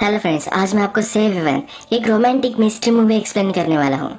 Hello friends, आज मैं आपको सेव हेवन एक रोमांटिक मिस्ट्री मूवी एक्सप्लेन करने वाला हूँ।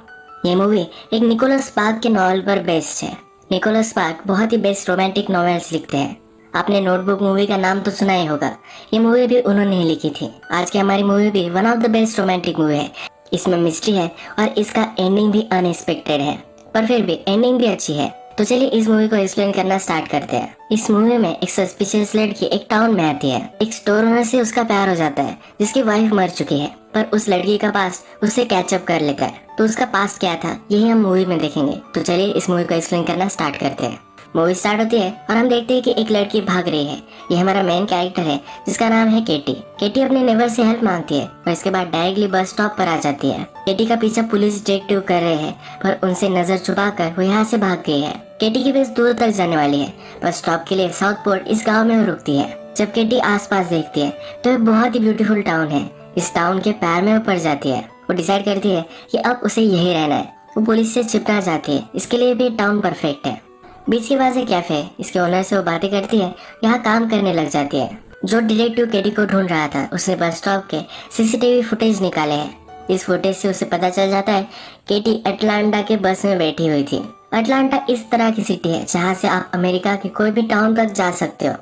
ये मूवी एक निकोलस स्पार्क के नॉवल पर बेस्ड है। निकोलस स्पार्क बहुत ही बेस्ट रोमांटिक नॉवेल्स लिखते हैं। आपने नोटबुक मूवी का नाम तो सुना ही होगा। ये मूवी भी उन्होंने ही लिखी थी। आज की हमारी मूवी भी one of the best romantic movie है। इसमें मिस्ट्री है और इसका एंडिंग भी अनएक्सपेक्टेड है, पर फिर भी एंडिंग भी अच्छी है। तो चलिए इस मूवी को एक्सप्लेन करना स्टार्ट करते हैं। इस मूवी में एक सस्पिशियस लड़की एक टाउन में आती है। एक स्टोर ओनर से उसका प्यार हो जाता है जिसकी वाइफ मर चुकी है, पर उस लड़की का पास्ट उससे कैचअप कर लेता है। तो उसका पास्ट क्या था यही हम मूवी में देखेंगे। तो चलिए इस मूवी को एक्सप्लेन करना स्टार्ट करते हैं। मूवी स्टार्ट होती है और हम देखते हैं कि एक लड़की भाग रही है। ये हमारा मेन कैरेक्टर है जिसका नाम है केटी। केटी अपने नेबर से हेल्प मांगती है और इसके बाद डायरेक्टली बस स्टॉप पर आ जाती है। केटी का पीछा पुलिस डिटेक्टिव कर रहे हैं, पर उनसे नजर छुपाकर वो यहाँ से भाग गई है। केटी की बस दूर तक जाने वाली है। बस स्टॉप के लिए साउथ पोर्ट इस गाँव में वो रुकती है। जब केटी आसपास देखती है तो एक बहुत ही ब्यूटीफुल टाउन है। इस टाउन के पैर में वो पड़ जाती है। वो डिसाइड करती है कि अब उसे यही रहना है। वो पुलिस से छिपना चाहती है, इसके लिए भी टाउन परफेक्ट है। बीच के पास एक कैफे है। इसके ओनर से वो बातें करती है, यहाँ काम करने लग जाती है। जो डिटेक्टिव केटी को ढूंढ रहा था उसने बस स्टॉप के सीसीटीवी फुटेज निकाले हैं। इस फुटेज से उसे पता चल जाता है केटी अटलांटा के बस में बैठी हुई थी। अटलांटा इस तरह की सिटी है जहाँ से आप अमेरिका के कोई भी टाउन तक जा सकते हो।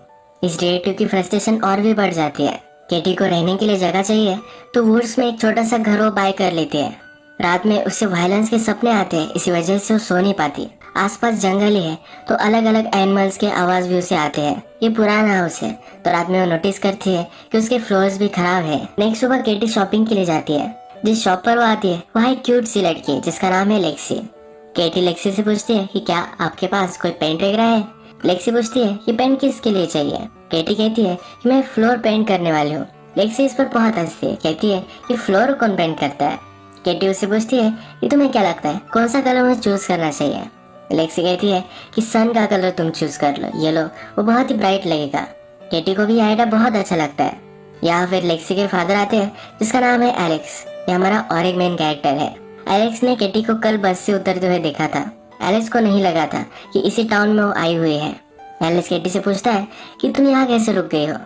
इस डिटेक्टिव की फ्रस्ट्रेशन और भी बढ़ जाती है। केटी को रहने के लिए जगह चाहिए तो वुड्स में एक छोटा सा घर वो बाय कर लेती है। रात में उससे वायलेंस के सपने आते हैं, इसी वजह से वो सो नहीं पाती। आसपास जंगल ही है तो अलग अलग एनिमल्स के आवाज भी उसे आते हैं। ये पुराना हाउस है तो रात में वो नोटिस करती है कि उसके फ्लोर्स भी खराब है। नेक्स्ट सुबह केटी शॉपिंग के लिए जाती है। जिस शॉप पर वो आती है वहाँ एक क्यूट सी लड़की है जिसका नाम है लेक्सी। केटी लेक्सी से पूछती है कि क्या आपके पास कोई पेंट वगैरह है। लेक्सी पूछती है कि पेंट किसके लिए चाहिए। केटी कहती है कि मैं फ्लोर पेंट करने वाली हूँ। लेक्सी इस पर बहुत हंसती है, कहती है कि फ्लोर कौन पेंट करता है। केटी उससे पूछती है कि तुम्हें क्या लगता है कौन सा कलर मुझे चूज करना चाहिए। लेक्सी कहती है कि सन का कलर तुम चूज कर लो, ये लो, वो बहुत ही ब्राइट लगेगा। केटी को भी आइडिया बहुत अच्छा लगता है। यहाँ फिर लेक्सी के फादर आते हैं जिसका नाम है एलेक्स। ये हमारा और एक मेन कैरेक्टर है। एलेक्स ने केटी को कल बस से उतरते हुए देखा था। एलेक्स को नहीं लगा था कि इसी टाउन में वो आई हुई है। एलेक्स केटी से पूछता है कि तुम यहाँ कैसे रुक गई हो।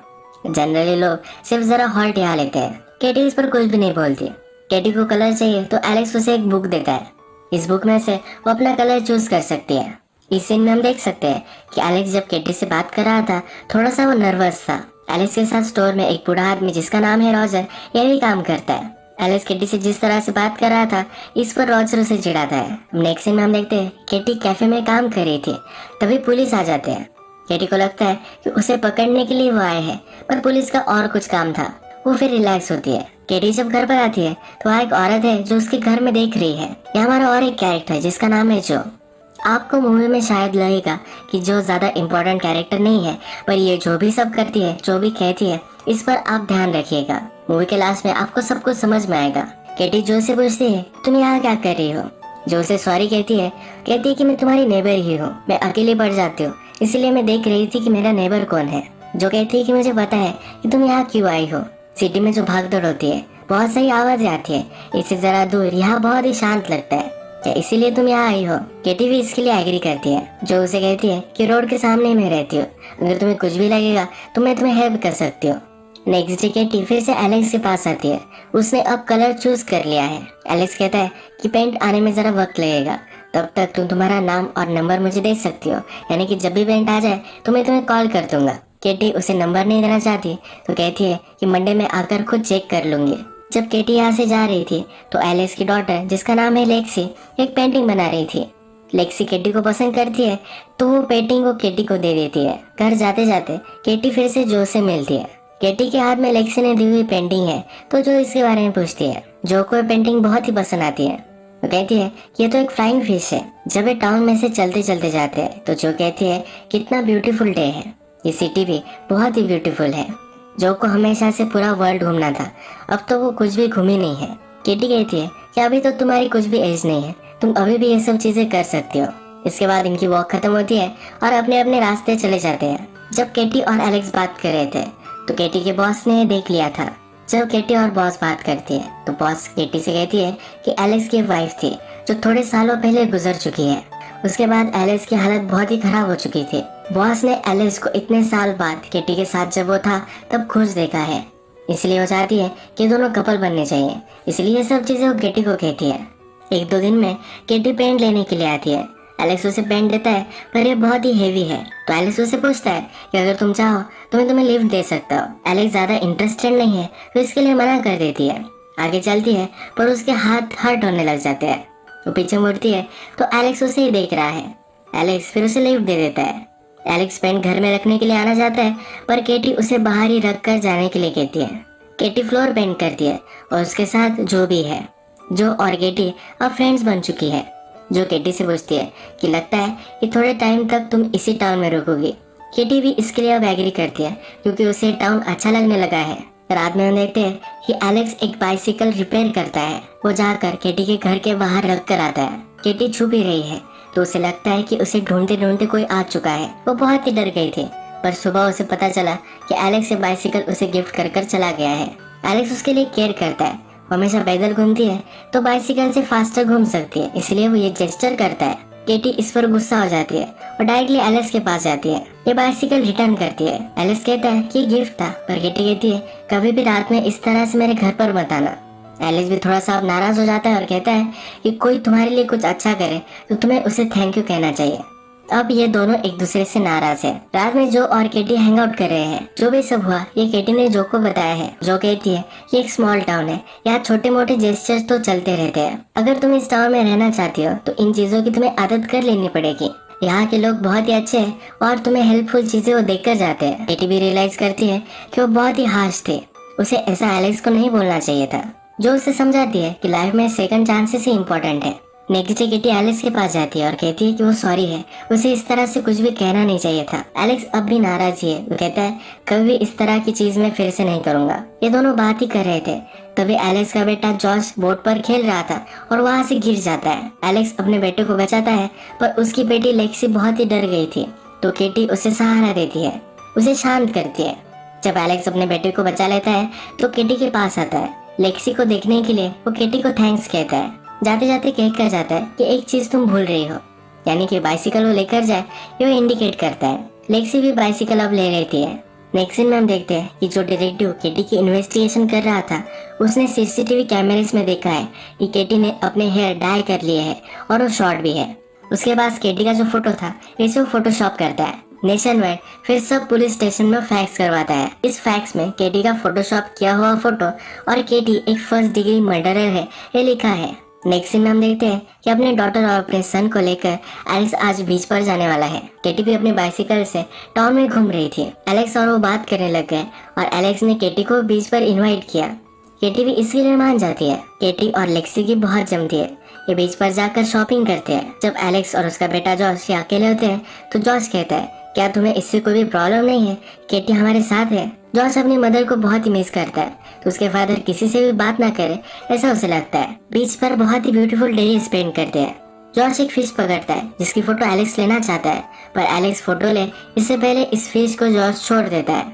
जनरली लोग सिर्फ जरा हॉल्ट यहाँ लेते हैं। केटी इस पर कुछ भी नहीं बोलती। केटी को कलर चाहिए तो एलेक्स उसे एक बुक देता है। इस बुक में से वो अपना कलर चूज कर सकती है। इस सीन में हम देख सकते हैं कि एलेक्स जब केटी से बात कर रहा था थोड़ा सा वो नर्वस था। एलेक्स के साथ स्टोर में एक बूढ़ा आदमी जिसका नाम है रॉजर ये भी काम करता है। एलेक्स केटी से जिस तरह से बात कर रहा था इस पर रॉजर उसे चिढ़ाता है। नेक्स्ट सीन में हम देखते हैं केटी कैफे में काम कर रही थी, तभी पुलिस आ जाते हैं। केटी को लगता है कि उसे पकड़ने के लिए वो आए हैं, पर पुलिस का और कुछ काम था। वो फिर रिलैक्स होती है। केटी जब घर पर आती है तो वहाँ एक औरत है जो उसके घर में देख रही है। ये हमारा और एक कैरेक्टर है जिसका नाम है जो। आपको मूवी में शायद लगेगा कि जो ज्यादा इम्पोर्टेंट कैरेक्टर नहीं है, पर ये जो भी सब करती है जो भी कहती है इस पर आप ध्यान रखिएगा। मूवी के लास्ट में आपको सब कुछ समझ में आएगा। केटी जो से पूछती है तुम यहाँ क्या कर रही हो। जो से सॉरी कहती है कि मैं तुम्हारी नेबर ही हूँ, मैं अकेले बढ़ जाती हूँ, इसलिए मैं देख रही थी कि मेरा नेबर कौन है। जो कहती है कि मुझे पता है कि तुम यहाँ क्यों आई हो। सिटी में जो भागदौड़ होती है बहुत सही आवाजें आती है, इससे जरा दूर यहाँ बहुत ही शांत लगता है, क्या इसीलिए तुम यहाँ आई हो। केटी भी इसके लिए एग्री करती है। जो उसे कहती है कि रोड के सामने मैं रहती हूँ, अगर तुम्हें कुछ भी लगेगा तो मैं तुम्हें हेल्प कर सकती हूँ। नेक्स्ट डे केटी फिर से एलेक्स के पास आती है। उसने अब कलर चूज कर लिया है। एलेक्स कहता है कि पेंट आने में जरा वक्त लगेगा, तब तक तुम तुम्हारा नाम और नंबर मुझे दे सकती हो, यानी कि जब भी पेंट आ जाए तो मैं तुम्हें कॉल कर दूंगा। केटी उसे नंबर नहीं देना चाहती तो कहती है कि मंडे में आकर खुद चेक कर लूंगी। जब केटी यहाँ से जा रही थी तो एलेक्स की डॉटर जिसका नाम है लेक्सी एक पेंटिंग बना रही थी। लेक्सी केटी को पसंद करती है तो वो पेंटिंग को केटी को दे देती है। घर जाते जाते केटी फिर से जो से मिलती है। केटी के हाथ में लेक्सी ने दी हुई पेंटिंग है तो जो इसके बारे में पूछती है। जो को पेंटिंग बहुत ही पसंद आती है। वो कहती है ये तो एक फ्लाइंग फिश है। जब ये टाउन में से चलते चलते जाते हैं तो जो कहती है कितना ब्यूटीफुल डे है, ये सिटी भी बहुत ही ब्यूटीफुल है। जो को हमेशा से पूरा वर्ल्ड घूमना था, अब तो वो कुछ भी घूमी नहीं है। केटी कहती है कि अभी तो तुम्हारी कुछ भी एज नहीं है, तुम अभी भी ये सब चीजें कर सकती हो। इसके बाद इनकी वॉक खत्म होती है और अपने अपने रास्ते चले जाते हैं। जब केटी और एलेक्स बात कर रहे थे तो केटी के बॉस ने देख लिया था। जब केटी और बॉस बात करती है तो बॉस केटी से कहती है कि एलेक्स की वाइफ थी जो थोड़े सालों पहले गुजर चुकी है। उसके बाद एलेक्स की हालत बहुत ही खराब हो चुकी थी। बॉस ने एलेक्स को इतने साल बाद केटी के साथ जब वो था तब खुश देखा है। इसलिए वो चाहती है कि दोनों कपल बनने चाहिए। इसलिए ये सब चीजें वो केटी को कहती है। एक दो दिन में केटी पेंट लेने के लिए आती है। एलेक्स उसे पेंट देता है पर ये बहुत ही हेवी है, तो एलेक्स उसे पूछता है कि अगर तुम चाहो तो मैं तुम्हें लिफ्ट दे सकता हूँ। एलेक्स ज्यादा इंटरेस्टेड नहीं है तो इसके लिए मना कर देती है। आगे चलती है पर उसके हाथ हर्ट होने लग जाते हैं। वो पीछे मुड़ती है तो एलेक्स उसे ही देख रहा है। एलेक्स फिर उसे लिफ्ट दे देता है। एलेक्स पेन घर में रखने के लिए आना चाहता है पर केटी उसे बाहर ही रख कर जाने के लिए कहती है। केटी फ्लोर पेंट करती है और उसके साथ जो भी है। जो और केटी अब फ्रेंड्स बन चुकी है। जो केटी से पूछती है कि लगता है कि थोड़े टाइम तक तुम इसी टाउन में रुकोगी। केटी भी इसके लिए अब एग्री करती है क्योंकि उसे टाउन अच्छा लगने लगा है। रात में हम देखते हैं कि एलेक्स एक बाइसिकल रिपेयर करता है। वो जाकर केटी के घर के बाहर रख कर आता है। केटी छुप ही रही है तो उसे लगता है कि उसे ढूंढते ढूंढते कोई आ चुका है। वो बहुत ही डर गई थी पर सुबह उसे पता चला कि एलेक्स ये बाइसिकल उसे गिफ्ट कर कर चला गया है। एलेक्स उसके लिए केयर करता है। वो हमेशा पैदल घूमती है तो बाइसिकल से फास्टर घूम सकती है, इसलिए वो ये जेस्चर करता है। केटी इस पर गुस्सा हो जाती है और डायरेक्टली एलेक्स के पास जाती है। ये बाइसिकल रिटर्न करती है। एलेक्स कहता है कि ये गिफ्ट था पर केटी कहती है कभी भी रात में इस तरह से मेरे घर पर मत आना। एलेक्स भी थोड़ा सा नाराज हो जाता है और कहता है कि कोई तुम्हारे लिए कुछ अच्छा करे तो तुम्हें उसे थैंक यू कहना चाहिए। अब ये दोनों एक दूसरे से नाराज है। रात में जो और केटी हैंग आउट कर रहे हैं। जो भी सब हुआ ये केटी ने जो को बताया है। जो कहती है ये एक स्मॉल टाउन है, यहाँ छोटे मोटे जेस्चर्स तो चलते रहते हैं। अगर तुम इस टाउन में रहना चाहती हो तो इन चीजों की तुम्हें आदत कर लेनी पड़ेगी। यहाँ के लोग बहुत ही अच्छे हैं और तुम्हें हेल्पफुल चीजें वो देख कर जाते हैं। केटी भी रियलाइज करती है कि वो बहुत ही हार्श थे। उसे ऐसा एलेक्स को नहीं बोलना चाहिए था। जो उसे समझाती है कि लाइफ में सेकंड चांसेस ही इम्पोर्टेंट है। नेक्स्ट डे केटी एलेक्स के पास जाती है और कहती है कि वो सॉरी है, उसे इस तरह से कुछ भी कहना नहीं चाहिए था। एलेक्स अब भी नाराज ही है। वो कहता है कभी भी इस तरह की चीज मैं फिर से नहीं करूंगा। ये दोनों बात ही कर रहे थे तभी एलेक्स का बेटा जॉर्ज बोट पर खेल रहा था और वहाँ से गिर जाता है। एलेक्स अपने बेटे को बचाता है पर उसकी बेटी लेक्सी बहुत ही डर गई थी तो केटी उसे सहारा देती है, उसे शांत करती है। जब एलेक्स अपने बेटे को बचा लेता है तो केटी के पास आता है। लेक्सी को देखने के लिए वो केटी को थैंक्स कहता है। जाते जाते कह कर जाता है कि एक चीज तुम भूल रही हो, यानी कि बाइसिकल वो लेकर जाए ये वो इंडिकेट करता है। लेक्सी भी बाइसिकल अब ले लेती है। नेक्स्ट सीन में हम देखते हैं कि जो डिटेक्टिव केटी की इन्वेस्टिगेशन कर रहा था उसने सीसीटीवी कैमरेज में देखा है कि केटी ने अपने हेयर डाई कर लिए है और वो शॉर्ट भी है। उसके पास केटी का जो फोटो था इसे वो फोटोशॉप करता है। नेशन वाइड फिर सब पुलिस स्टेशन में फैक्स करवाता है। इस फैक्स में केटी का फोटोशॉप किया हुआ फोटो और केटी एक फर्स्ट डिग्री मर्डरर है ये लिखा है। नेक्स्ट सीन में हम देखते हैं कि अपने डॉटर और अपने सन को लेकर एलेक्स आज बीच पर जाने वाला है। केटी भी अपनी बाइसिकल से टाउन में घूम रही थी। एलेक्स और वो बात करने लग गए और एलेक्स ने केटी को बीच पर इनवाइट किया। केटी भी इसके लिए मान जाती है। केटी और लेक्सी की बहुत जमती है। ये बीच पर जाकर शॉपिंग करते हैं। जब एलेक्स और उसका बेटा जॉर्ज ये अकेले होते हैं तो जॉर्ज कहता है क्या तुम्हें इससे कोई भी प्रॉब्लम नहीं है, केटी हमारे साथ है। जॉर्ज अपनी मदर को बहुत ही मिस करता है तो उसके फादर किसी से भी बात ना करे ऐसा उसे लगता है। बीच पर बहुत ही ब्यूटीफुल डे स्पेंड करते हैं। जॉर्ज एक फिश पकड़ता है जिसकी फोटो एलेक्स लेना चाहता है पर एलेक्स फोटो ले इससे पहले इस फिश को जॉर्ज छोड़ देता है।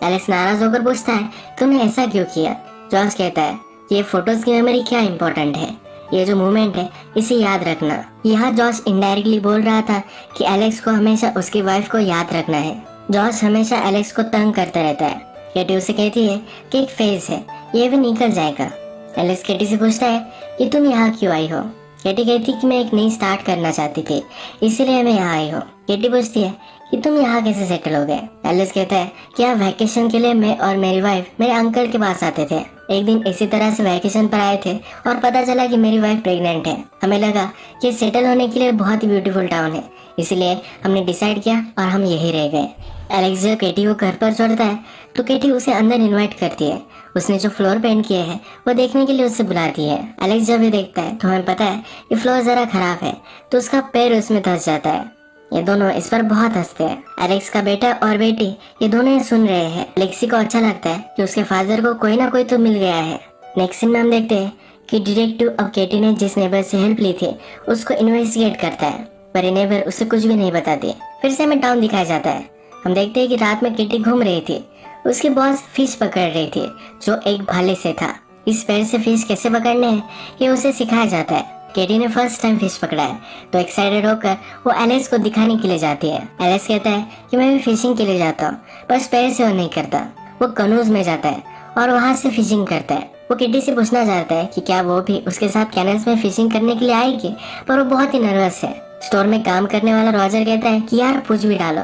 एलेक्स नाराज होकर पूछता है तुमने ऐसा क्यों किया। जॉर्ज कहता है ये फोटोज की मेमोरी क्या इम्पोर्टेंट है, ये जो मूवमेंट है इसे याद रखना। यहाँ जॉर्ज इनडायरेक्टली बोल रहा था कि एलेक्स को हमेशा उसकी वाइफ को याद रखना है। जॉर्ज हमेशा एलेक्स को तंग करता रहता है। केटी उसे कहती है कि एक फेज है ये भी निकल जाएगा। एलेक्स केटी से पूछता है कि तुम यहाँ क्यों आई हो। केटी कहती कि मैं एक नई स्टार्ट करना चाहती थी इसीलिए मैं यहाँ आई हूँ। केटी पूछती है कि तुम यहाँ कैसे सेटल हो गए। एलेक्स कहता है कि यहाँ वैकेशन के लिए मैं और मेरी वाइफ मेरे अंकल के पास आते थे। एक दिन इसी तरह से वैकेशन पर आए थे और पता चला कि मेरी वाइफ प्रेग्नेंट है। हमें लगा कि सेटल होने के लिए बहुत ही ब्यूटीफुल टाउन है इसलिए हमने डिसाइड किया और हम यही रह गए। एलेक्स जब केटी को घर पर छोड़ता है तो केटी उसे अंदर इनवाइट करती है। उसने जो फ्लोर पेंट किए हैं वो देखने के लिए उससे बुलाती है। एलेक्स जब ये देखता है तो हमें पता है कि फ्लोर जरा खराब है तो उसका पैर उसमें धंस जाता है। ये दोनों इस पर बहुत हंसते हैं। एलेक्स का बेटा और बेटी ये दोनों ही सुन रहे हैं। लेक्सी को अच्छा लगता है कि उसके फादर को कोई ना कोई तो मिल गया है। नेक्स्ट सीन में हम देखते हैं कि डिटेक्टिव अब केटी ने जिस नेबर से हेल्प ली थी उसको इन्वेस्टिगेट करता है पर ये नेबर उसे कुछ भी नहीं बताती। फिर से हमें टाउन दिखाया जाता है। हम देखते हैं कि रात में केटी घूम रही थी। उसकी बॉस फिश पकड़ रही थी जो एक भाले से था। इस पैर से फिश कैसे पकड़ने हैं ये उसे सिखाया जाता है। केटी ने फर्स्ट टाइम फिश पकड़ा है तो एक्साइटेड होकर वो एलेक्स को दिखाने के लिए जाती है। एलेक्स कहता है कि मैं भी फिशिंग के लिए जाता हूँ पर पैर से वो नहीं करता। वो कनूज में जाता है और वहाँ से फिशिंग करता है। वो किटी से पूछना चाहता है कि क्या वो भी उसके साथ कैनल्स में फिशिंग करने के लिए आएगी, पर वो बहुत ही नर्वस है। स्टोर में काम करने वाला रॉजर कहता है कि यार पूछ भी डालो।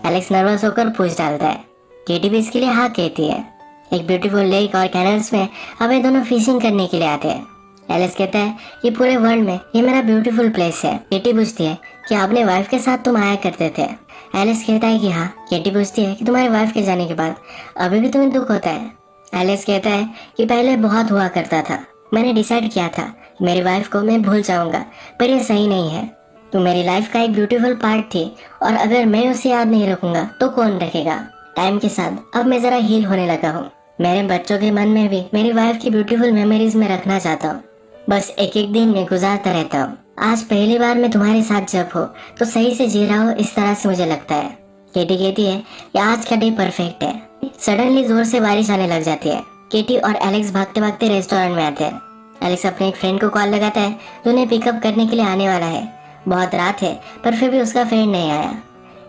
एलेक्स नर्वस होकर पूछ डालता है। केटी भी इसके लिए हाँ कहती है। एक ब्यूटीफुल लेक और कैनल्स में अब ये दोनों फिशिंग करने के लिए आते हैं। एलेक्स कहता है कि पूरे वर्ल्ड में ये मेरा ब्यूटीफुल प्लेस है। केटी पूछती है कि अपने वाइफ के साथ तुम आया करते थे। एलेक्स कहता है कि हाँ। केटी पूछती है कि तुम्हारी वाइफ के जाने के बाद अभी भी तुम्हें दुख होता है। एलेक्स कहता है कि पहले बहुत हुआ करता था, मैंने डिसाइड किया था कि मेरी वाइफ को मैं भूल जाऊंगा, पर ये सही नहीं है। तुम मेरी लाइफ का एक ब्यूटीफुल पार्ट थी और अगर मैं उसे याद नहीं रखूंगा तो कौन रखेगा। टाइम के साथ अब मैं जरा हील होने लगा हूँ। मेरे बच्चों के मन में भी मेरी वाइफ की ब्यूटीफुल मेमोरीज में रखना चाहता हूँ। बस एक एक दिन में गुजारता रहता हूँ। आज पहली बार मैं तुम्हारे साथ जब हो तो सही से जी रहा हो, इस तरह से मुझे लगता है। केटी कहती है कि आज का डे परफेक्ट है। सडनली जोर से बारिश आने लग जाती है। केटी और एलेक्स भागते भागते रेस्टोरेंट में आते हैं। एलेक्स अपने एक फ्रेंड को कॉल लगाता है जो उन्हें पिकअप करने के लिए आने वाला है। बहुत रात है पर फिर भी उसका फ्रेंड नहीं आया।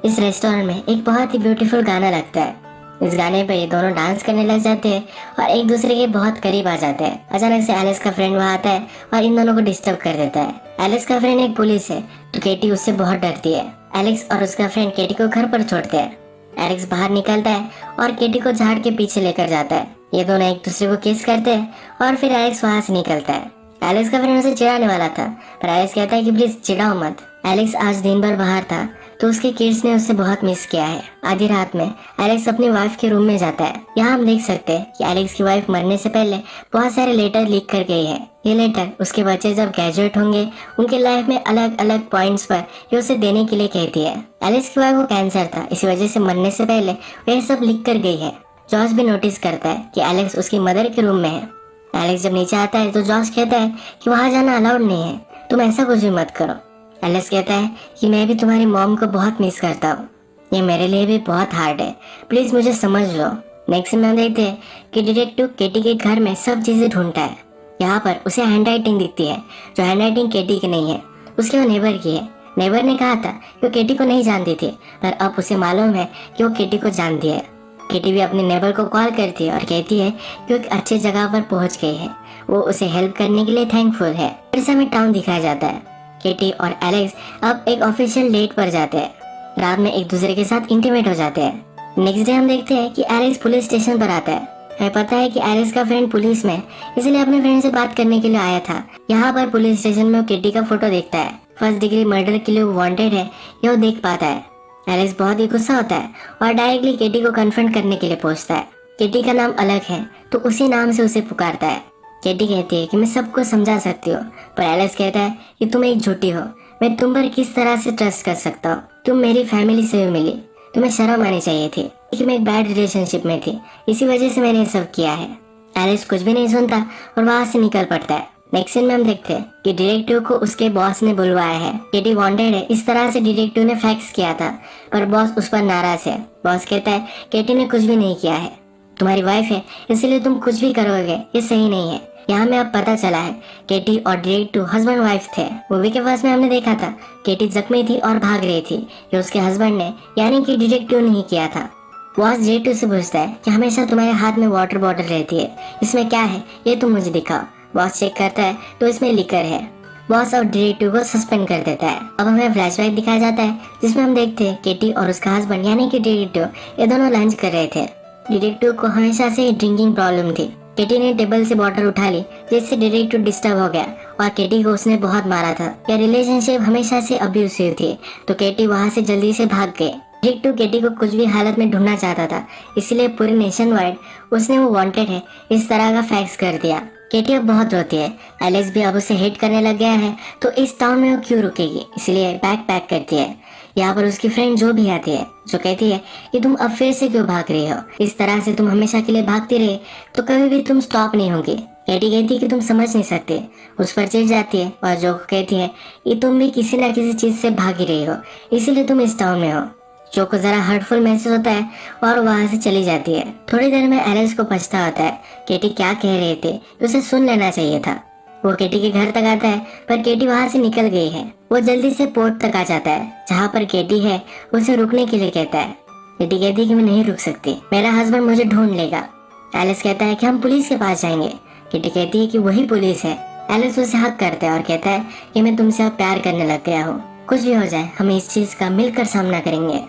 इस रेस्टोरेंट में एक बहुत ही ब्यूटीफुल गाना लगता है। इस गाने पर ये दोनों डांस करने लग जाते हैं और एक दूसरे के बहुत करीब आ जाते हैं। अचानक से एलेक्स का फ्रेंड वहाँ आता है और इन दोनों को डिस्टर्ब कर देता है। एलेक्स का फ्रेंड एक पुलिस है तो केटी उससे बहुत डरती है। एलेक्स और उसका फ्रेंड केटी को घर पर छोड़ते हैं। एलेक्स बाहर निकलता है और केटी को झाड़ के पीछे लेकर जाता है। ये दोनों एक दूसरे को किस करते हैं और फिर एलेक्स वहाँ से निकलता है। एलेक्स का फ्रेंड उसे चिढ़ाने वाला था पर एलेक्स कहता है कि प्लीज चिढ़ाओ मत। एलेक्स आज दिन भर बाहर था तो उसके किड्स ने उसे बहुत मिस किया है। आधी रात में एलेक्स अपनी वाइफ के रूम में जाता है। यहाँ हम देख सकते हैं कि एलेक्स की वाइफ मरने से पहले बहुत सारे लेटर लिख कर गई है। ये लेटर उसके बच्चे जब ग्रेजुएट होंगे उनके लाइफ में अलग अलग पॉइंट्स पर ये उसे देने के लिए कहती है। एलेक्स की वाइफ को कैंसर था, इसी वजह से मरने से पहले वह सब लिख कर गई है। जॉर्ज भी नोटिस करता है कि एलेक्स उसकी मदर के रूम में है। एलेक्स जब नीचे आता है तो जॉर्ज कहता है कि वहाँ जाना अलाउड नहीं है, तुम ऐसा कुछ भी मत करो। एलेक्स कहता है कि मैं भी तुम्हारी मॉम को बहुत मिस करता हूँ, ये मेरे लिए भी बहुत हार्ड है, प्लीज मुझे समझ लो। नेक्स्ट में हम देखते हैं कि डिटेक्टिव केटी के घर में सब चीजें ढूंढता है। यहाँ पर उसे हैंडराइटिंग दिखती है जो हैंडराइटिंग केटी की नहीं है, उसके वो नेबर की है। नेबर ने कहा था कि वो केटी को नहीं जानती थी पर अब उसे मालूम है कि वो केटी को जानती है। केटी भी अपने नेबर को कॉल करती है और कहती है कि वो एक अच्छी जगह पर पहुंच गई है, वो उसे हेल्प करने के लिए थैंकफुल है। फिर से हमें टाउन दिखाया जाता है। केटी और एलेक्स अब एक ऑफिशियल डेट पर जाते हैं। रात में एक दूसरे के साथ इंटीमेट हो जाते हैं। नेक्स्ट डे हम देखते हैं कि एलेक्स पुलिस स्टेशन पर आता है। हमें पता है कि एलेक्स का फ्रेंड पुलिस में, इसलिए अपने फ्रेंड से बात करने के लिए आया था। यहाँ पर पुलिस स्टेशन में वो केटी का फोटो देखता है। फर्स्ट डिग्री मर्डर के लिए वो वांटेड है, यह वो देख पाता है। एलेक्स बहुत ही गुस्सा होता है और डायरेक्टली केटी को कन्फ्रंट करने के लिए पूछता है। केटी का नाम अलग है तो उसी नाम से उसे पुकारता है। केटी कहती है कि मैं सबको समझा सकती हूँ, पर एलेक्स कहता है कि तुम एक झूठी हो, मैं तुम पर किस तरह से ट्रस्ट कर सकता हूँ, तुम मेरी फैमिली से भी मिली, तुम्हें शर्म आनी चाहिए थी कि मैं एक बैड रिलेशनशिप में थी, इसी वजह से मैंने ये सब किया है। एलेक्स कुछ भी नहीं सुनता और वहाँ से निकल पड़ता है। नेक्स्ट सीन में हम देखते हैं कि डिटेक्टिव को उसके बॉस ने बुलवाया है। केटी वांटेड है, इस तरह से डिटेक्टिव ने फैक्स किया था पर बॉस उस पर नाराज है। बॉस कहता है केटी ने कुछ भी नहीं किया है, तुम्हारी वाइफ है इसलिए तुम कुछ भी करोगे, ये सही नहीं है। यहाँ में अब पता चला है केटी और डिटेक्टिव हस्बैंड वाइफ थे। मूवी के फर्स्ट में हमने देखा था केटी जख्मी थी और भाग रही थी, ये उसके हस्बैंड ने यानी कि डिटेक्टिव नहीं किया था। बॉस डिटेक्टिव से पूछता है कि हमेशा तुम्हारे हाथ में वाटर बॉटल रहती है, इसमें क्या है ये तुम मुझे दिखाओ। बॉस चेक करता है तो इसमें लिकर है। बॉस अब डिटेक्टिव को सस्पेंड कर देता है। अब हमें फ्लैशबैक दिखाया जाता है जिसमें हम देखते हैं केटी और उसका हस्बैंड यानी कि डिटेक्टिव ये दोनों लंच कर रहे थे। डिटेक्टिव को हमेशा से ड्रिंकिंग प्रॉब्लम थी। केटी ने टेबल से बॉटल उठा ली जिससे डिटेक्टिव डिस्टर्ब हो गया और केटी को उसने बहुत मारा था। यह रिलेशनशिप हमेशा से अब्यूसिव थी तो केटी वहाँ से जल्दी से भाग गई। डिटेक्टिव केटी को कुछ भी हालत में ढूंढना चाहता था, इसलिए पूरे नेशन वाइड उसने वो वांटेड है इस तरह का फैक्स कर दिया। केटी अब बहुत रोती है। एलेक्स भी अब उसे हेट करने लग गया है तो इस टाउन में वो क्यों रुकेगी, इसलिए बैग पैक करती है। यहाँ पर उसकी फ्रेंड जो भी आती है जो कहती है कि तुम अब फिर से क्यों भाग रही हो, इस तरह से तुम हमेशा के लिए भागती रहे तो कभी भी तुम स्टॉप नहीं होगी। केटी कहती है कि तुम समझ नहीं सकते, उस पर चिढ़ जाती है और जो कहती है कि तुम भी किसी न किसी चीज से भाग ही रही हो इसीलिए तुम इस टाउन में हो। जो को जरा हर्टफुल महसूस होता है और वहाँ से चली जाती है। थोड़ी देर में एलेक्स को पछता होता है केटी क्या कह रहे थे, उसे सुन लेना चाहिए था। वो केटी के घर तक आता है पर केटी वहाँ से निकल गई है। वो जल्दी से पोर्ट तक आ जाता है जहाँ पर केटी है, उसे रुकने के लिए कहता है। केटी कहती है कि मैं नहीं रुक सकती, मेरा हस्बैंड मुझे ढूंढ लेगा। एलिस कहता है कि हम पुलिस के पास जाएंगे। किटी कहती है कि वही पुलिस है। एलिस उसे हक करता है और कहता है कि मैं तुमसे अब प्यार करने लग गया हूँ, कुछ भी हो जाए हम इस चीज का मिलकर सामना करेंगे।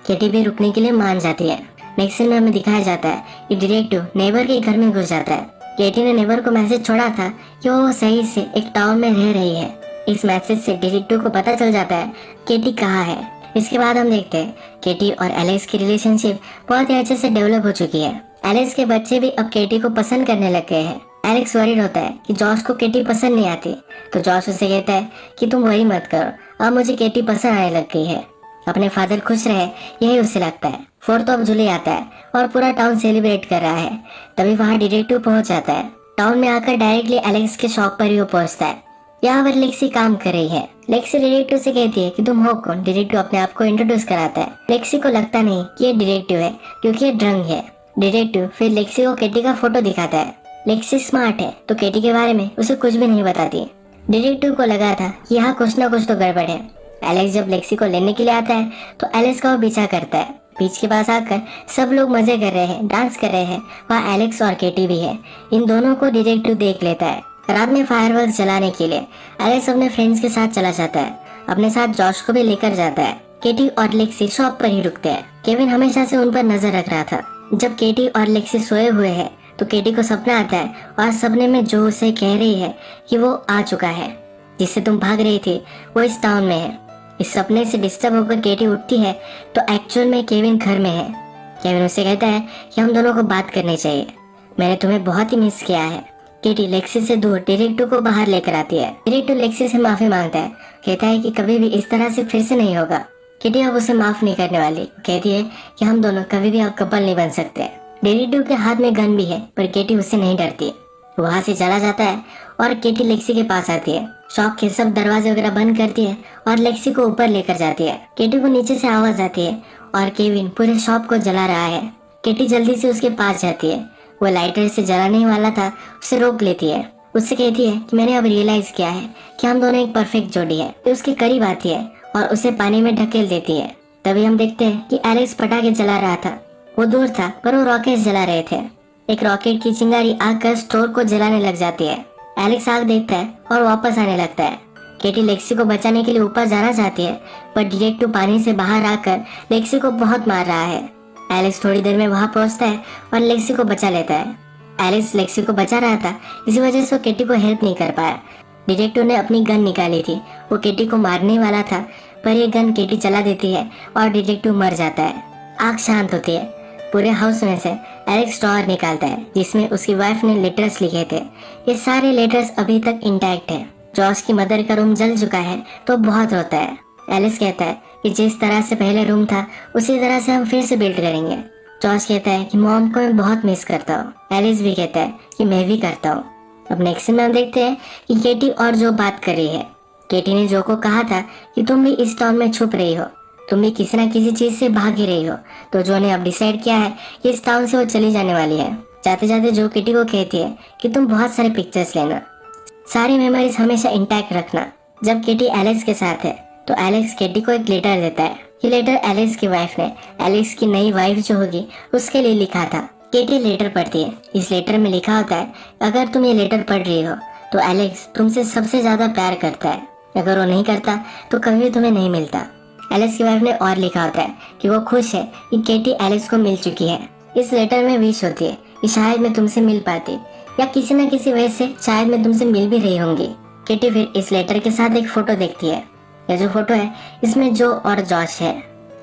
किटी भी रुकने के लिए मान जाती है। नेक्स्ट सीन में हमें दिखाया जाता है कि डिटेक्टिव नेबर के घर में घुस जाता है। केटी ने नेबर को मैसेज छोड़ा था कि वो सही से एक टाउन में रह रही है। इस मैसेज से डिटेक्टिव को पता चल जाता है केटी कहाँ है। इसके बाद हम देखते हैं केटी और एलेक्स की रिलेशनशिप बहुत ही अच्छे से डेवलप हो चुकी है। एलेक्स के बच्चे भी अब केटी को पसंद करने लग गए हैं। एलेक्स वरीड होता है कि जॉश को केटी पसंद नहीं आती, तो जॉश उसे कहता है कि तुम वही मत करो, अब मुझे केटी पसंद आने लग गई है। अपने फादर खुश रहे यही उसे लगता है। फोर्थ ऑफ जुलाई आता है और पूरा टाउन सेलिब्रेट कर रहा है। तभी वहाँ डिटेक्टिव पहुंच जाता है। टाउन में आकर डायरेक्टली एलेक्स के शॉप पर ही वो पहुंचता है। यहाँ पर लेक्सी काम कर रही है। लेक्सी डिटेक्टिव से कहती है कि तुम हो कौन। डिटेक्टिव अपने आप को इंट्रोड्यूस कराता है। लेक्सी को लगता नहीं कि ये डिटेक्टिव है क्योंकि ये ड्रंक है। डिटेक्टिव फिर लेक्सी को केटी का फोटो दिखाता है। लेक्सी स्मार्ट है तो केटी के बारे में उसे कुछ भी नहीं बताती। डिटेक्टिव को लगा था कि यहाँ कुछ ना कुछ तो गड़बड़ है। एलेक्स जब लेक्सी को लेने के लिए आता है तो एलेक्स का वो पीछा करता है। बीच के पास आकर सब लोग मजे कर रहे हैं, डांस कर रहे हैं। वहाँ एलेक्स और केटी भी है। इन दोनों को डिटेक्टिव देख लेता है। रात में फायरवर्क्स जलाने के लिए एलेक्स अपने फ्रेंड्स के साथ चला जाता है। अपने साथ जॉश को भी लेकर जाता है। केटी और लेक्सी शॉप पर ही रुकते हैं। केविन हमेशा से उन पर नजर रख रहा था। जब केटी और लेक्सी सोए हुए हैं तो केटी को सपना आता है और सपने में जो उसे कह रही है कि वो आ चुका है, जिससे तुम भाग रही थी वो इस टाउन में है। इस सपने से डिस्टर्ब होकर केटी उठती है तो एक्चुअल में केविन घर में है। केविन उसे कहता है कि हम दोनों को बात करनी चाहिए, मैंने तुम्हें बहुत ही मिस किया है। केटी लेक्सी से दूर डिटेक्टिव को बाहर लेकर आती है। डिटेक्टिव लेक्सी से माफी मांगता है, कहता है कि कभी भी इस तरह से फिर से नहीं होगा। केटी अब उसे माफ नहीं करने वाली, कहती है कि हम दोनों कभी भी अब कपल नहीं बन सकते। डिटेक्टिव के हाथ में गन भी है पर केटी उससे नहीं डरती। वहाँ से चला जाता है और केटी लेक्सी के पास आती है। शॉप के सब दरवाजे वगैरह बंद करती है और लेक्सी को ऊपर लेकर जाती है। केटी को नीचे से आवाज आती है और केविन पूरे शॉप को जला रहा है। केटी जल्दी से उसके पास जाती है। वो लाइटर से जलाने ही वाला था, उसे रोक लेती है। उससे कहती है कि मैंने अब रियलाइज किया है कि हम दोनों एक परफेक्ट जोड़ी है। तो उसके करीब आती है और उसे पानी में ढकेल देती है। तभी हम देखते हैं कि एलेक्स पटाखे जला रहा था। वो दूर था पर वो रॉकेट जला रहे थे। एक रॉकेट की चिंगारी आकर स्टोर को जलाने लग जाती है। एलेक्स आग देखता है और वापस आने लगता है। केटी लेक्सी को बचाने के लिए ऊपर जाना चाहती है पर डिटेक्टिव पानी से बाहर आकर लेक्सी को बहुत मार रहा है। एलेक्स थोड़ी देर में वहां पहुंचता है और लेक्सी को बचा लेता है। एलेक्स लेक्सी को बचा रहा था, इसी वजह से वो केटी को हेल्प नहीं कर पाया। डिटेक्टिव ने अपनी गन निकाली थी, वो केटी को मारने वाला था पर ये गन केटी चला देती है और डिटेक्टिव मर जाता है। आग शांत होती है। पूरे हाउस में से एलेक्स ड्रॉअर निकालता है जिसमें उसकी वाइफ ने लेटर्स लिखे थे। ये सारे लेटर्स अभी तक इंटैक्ट है। जॉश की मदर का रूम जल चुका है तो बहुत रोता है। एलेक्स कहता है कि जिस तरह से पहले रूम था उसी तरह से हम फिर से बिल्ड करेंगे। जॉश कहता है कि मॉम को मैं बहुत मिस करता हूँ। एलिस भी कहता है कि मैं भी करता हूँ। अब नेक्स्ट में हम देखते हैं कि केटी और जो बात कर रही है। केटी ने जो को कहा था कि तुम भी इस टाउन में छुप रही हो, तुम भी किसी न किसी चीज से भाग ही रही हो। तो जो ने अब डिसाइड किया है कि इस टाउन से वो चली जाने वाली है। जाते जाते जो केटी को कहती है कि तुम बहुत सारे पिक्चर्स लेना, सारी मेमोरीज हमेशा इंटैक्ट रखना। जब केटी एलेक्स के साथ है तो एलेक्स केटी को एक लेटर देता है। ये लेटर एलेक्स की वाइफ ने एलेक्स की नई वाइफ जो होगी उसके लिए लिखा था। केटी लेटर पढ़ती है। इस लेटर में लिखा होता है अगर तुम ये लेटर पढ़ रही हो तो एलेक्स तुमसे सबसे ज्यादा प्यार करता है, अगर वो नहीं करता तो कभी तुम्हें नहीं मिलता। एलेक्स की वाइफ ने और लिखा होता है कि वो खुश है कि केटी एलेक्स को मिल चुकी है। इस लेटर में विश होती है कि शायद मैं तुमसे मिल पाती या किसी न किसी वजह से शायद मैं तुमसे मिल भी रही होंगी। केटी फिर इस लेटर के साथ एक फोटो देखती है। यह जो फोटो है इसमें जो और जॉश है,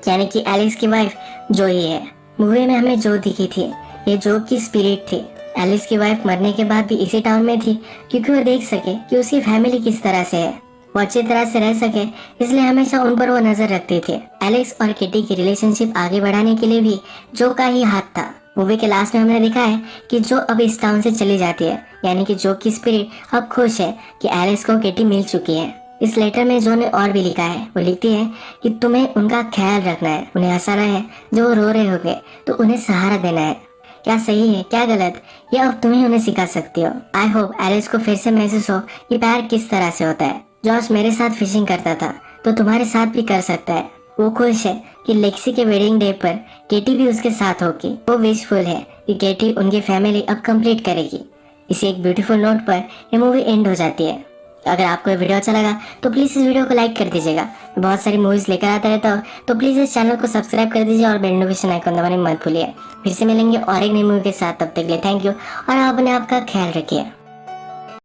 यानी कि एलेक्स की वाइफ जो ही है। मूवी में हमें जो दिखी थी ये जो की स्पिरिट थी। एलेक्स की वाइफ मरने के बाद भी इसी टाउन में थी क्योंकि वो देख सके कि उसकी फैमिली किस तरह से है, वो अच्छी तरह से रह सके, इसलिए हमेशा उन पर वो नजर रखती थी। एलेक्स और केटी की रिलेशनशिप आगे बढ़ाने के लिए भी जो का ही हाथ था। मूवी के लास्ट में हमने देखा है कि जो अब इस टाउन से चली जाती है, यानी कि जो की स्पिरिट अब खुश है कि एलेक्स को केटी मिल चुकी है। इस लेटर में जो ने और भी लिखा है, वो लिखती है कि तुम्हें उनका ख्याल रखना है, उन्हें हंसाना है, जो वो रो रहे होंगे तो उन्हें सहारा देना है। क्या सही है क्या गलत ये अब तुम ही उन्हें सिखा सकती हो। आई होप एलेक्स को फिर से महसूस हो कि प्यार किस तरह से होता है। जॉश मेरे साथ फिशिंग करता था तो तुम्हारे साथ भी कर सकता है। वो खुश है कि लेक्सी के वेडिंग डे पर केटी भी उसके साथ होगी। वो विशफुल है कि केटी उनकी फैमिली अब कंप्लीट करेगी। इसी एक ब्यूटीफुल नोट पर ये मूवी एंड हो जाती है। अगर आपको ये वीडियो अच्छा लगा तो प्लीज़ इस वीडियो को लाइक कर दीजिएगा। बहुत सारी मूवीज़ लेकर आता रहता हूँ, तो प्लीज़ इस चैनल को सब्सक्राइब कर दीजिए और बेल नोटिफिकेशन आइकन दबाने मत भूलिए। फिर से मिलेंगे और एक नई मूवी के साथ, तब तक के लिए थैंक यू और आप अपने आप का ख्याल रखिए।